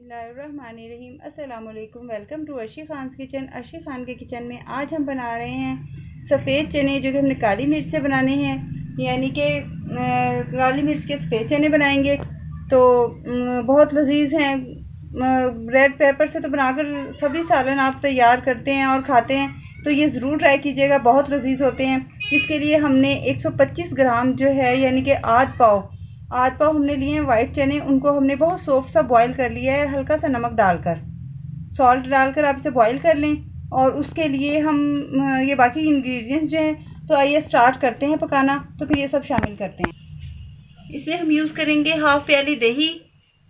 बिस्मिल्लाहिर्रहमानिर्रहीम। अस्सलाम वालेकुम। Welcome to Arshi Khan's kitchen. Arshi Khan के किचन में आज हम बना रहे हैं सफ़ेद चने, जो कि हमने काली मिर्च से बनाने हैं, यानी कि काली मिर्च के सफ़ेद चने बनाएंगे। तो बहुत लजीज हैं। रेड पेपर से तो बनाकर सभी सालन आप तैयार करते हैं और खाते हैं, तो ये ज़रूर ट्राई कीजिएगा, बहुत लजीज होते हैं। इसके लिए हमने 125 ग्राम जो है, यानी कि आध पाव हमने लिए हैं वाइट चने। उनको हमने बहुत सॉफ्ट सा बॉईल कर लिया है, हल्का सा नमक डालकर, सॉल्ट डालकर आप इसे बॉईल कर लें। और उसके लिए हम ये बाकी इंग्रेडिएंट्स जो हैं, तो आइए स्टार्ट करते हैं पकाना। तो फिर ये सब शामिल करते हैं। इसमें हम यूज़ करेंगे हाफ़ प्याली दही,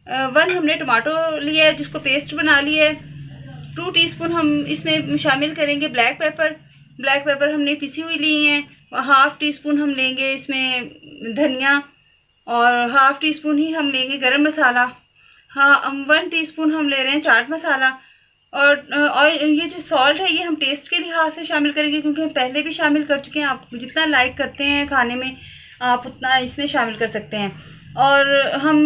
1 हमने टमाटो लिया है जिसको पेस्ट बना लिया है। 2 टीस्पून हम इसमें शामिल करेंगे ब्लैक पेपर हमने पिसी हुई ली हैं। हाफ़ टी स्पून हम लेंगे इसमें धनिया, और हाफ़ टी स्पून ही हम लेंगे गरम मसाला। हाँ, 1 टीस्पून हम ले रहे हैं चाट मसाला। और ये जो सॉल्ट है, ये हम टेस्ट के लिहाज से शामिल करेंगे, क्योंकि हम पहले भी शामिल कर चुके हैं। आप जितना लाइक करते हैं खाने में, आप उतना इसमें शामिल कर सकते हैं। और हम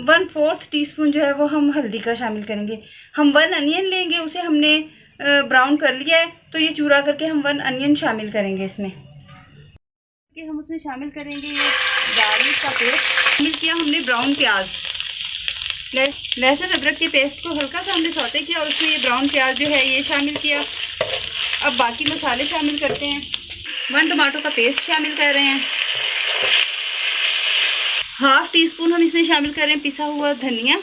1/4 टीस्पून जो है वो हम हल्दी का शामिल करेंगे। हम 1 अनियन लेंगे, उसे हमने ब्राउन कर लिया है, तो ये चूरा करके हम 1 अनियन शामिल करेंगे इसमें। कि हम उसमें शामिल करेंगे ये गार्लिक का पेस्ट, शामिल किया हमने ब्राउन प्याज, लहसुन अदरक के पेस्ट को हल्का सा हमने सौते किया, और उसमें ये ब्राउन प्याज जो है ये शामिल किया। अब बाकी मसाले शामिल करते हैं। 1 टमाटो का पेस्ट शामिल कर रहे हैं। हाफ़ टी स्पून हम इसमें शामिल कर रहे हैं पिसा हुआ धनिया।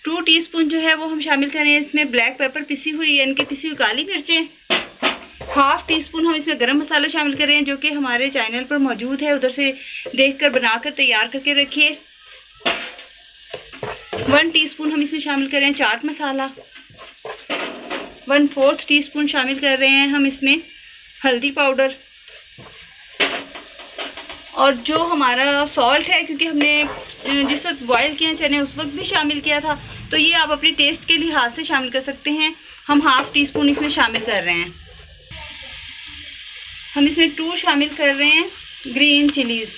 2 टीस्पून जो है वो हम शामिल कर रहे हैं इसमें ब्लैक पेपर पिसी हुई, यानी कि पिसी हुई काली मिर्चें। हाफ़ टी स्पून हम इसमें गरम मसाला शामिल कर रहे हैं, जो कि हमारे चैनल पर मौजूद है, उधर से देखकर बनाकर तैयार करके रखिए। 1 टीस्पून हम इसमें शामिल कर रहे हैं चाट मसाला। 1/4 टीस्पून शामिल कर रहे हैं हम इसमें हल्दी पाउडर। और जो हमारा सॉल्ट है, क्योंकि हमने जिस वक्त बॉयल किए चने उस वक्त भी शामिल किया था, तो ये आप अपने टेस्ट के लिहाज से शामिल कर सकते हैं। हम हाफ़ टी स्पून इसमें शामिल कर रहे हैं। हम इसमें 2 शामिल कर रहे हैं ग्रीन चिलीज़।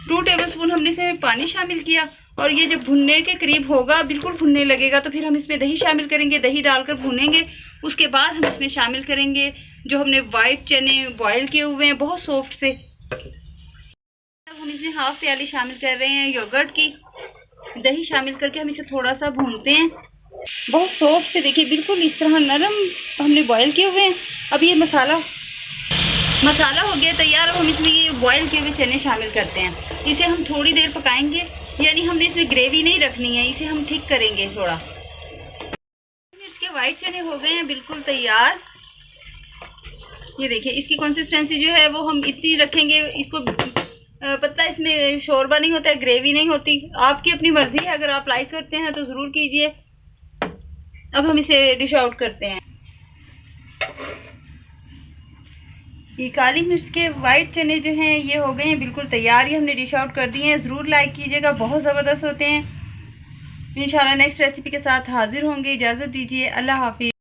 2 टेबलस्पून हमने इसमें पानी शामिल किया, और ये जब भुनने के करीब होगा, बिल्कुल भुनने लगेगा, तो फिर हम इसमें दही शामिल करेंगे। दही डालकर भूनेंगे। उसके बाद हम इसमें शामिल करेंगे जो हमने वाइट चने बॉयल किए हुए हैं बहुत सॉफ्ट से। अब हम इसमें हाफ़ प्याली शामिल कर रहे हैं योगर्ट की। दही शामिल करके हम इसे थोड़ा सा भूनते हैं, बहुत सॉफ्ट से। देखिए बिल्कुल इस तरह नरम हमने बॉयल किए हुए हैं। अब ये मसाला हो गया तैयार। अब हम इसमें ये बॉयल किए हुए चने शामिल करते हैं। इसे हम थोड़ी देर पकाएंगे, यानी हमने इसमें ग्रेवी नहीं रखनी है, इसे हम ठीक करेंगे थोड़ा। मिर्च के वाइट चने हो गए हैं बिल्कुल तैयार। ये देखिए इसकी कंसिस्टेंसी जो है वो हम इतनी रखेंगे, इसको पतला, इसमें शोरबा नहीं होता है, ग्रेवी नहीं होती। आपकी अपनी मर्जी है, अगर आप लाइक करते हैं तो ज़रूर कीजिए। अब हम इसे डिश आउट करते हैं। ये काली मिर्च के वाइट चने जो हैं ये हो गए हैं बिल्कुल तैयार। ये हमने डिश आउट कर दिए हैं। ज़रूर लाइक कीजिएगा, बहुत ज़बरदस्त होते हैं। इंशाल्लाह नेक्स्ट रेसिपी के साथ हाजिर होंगे। इजाज़त दीजिए, अल्लाह हाफिज़।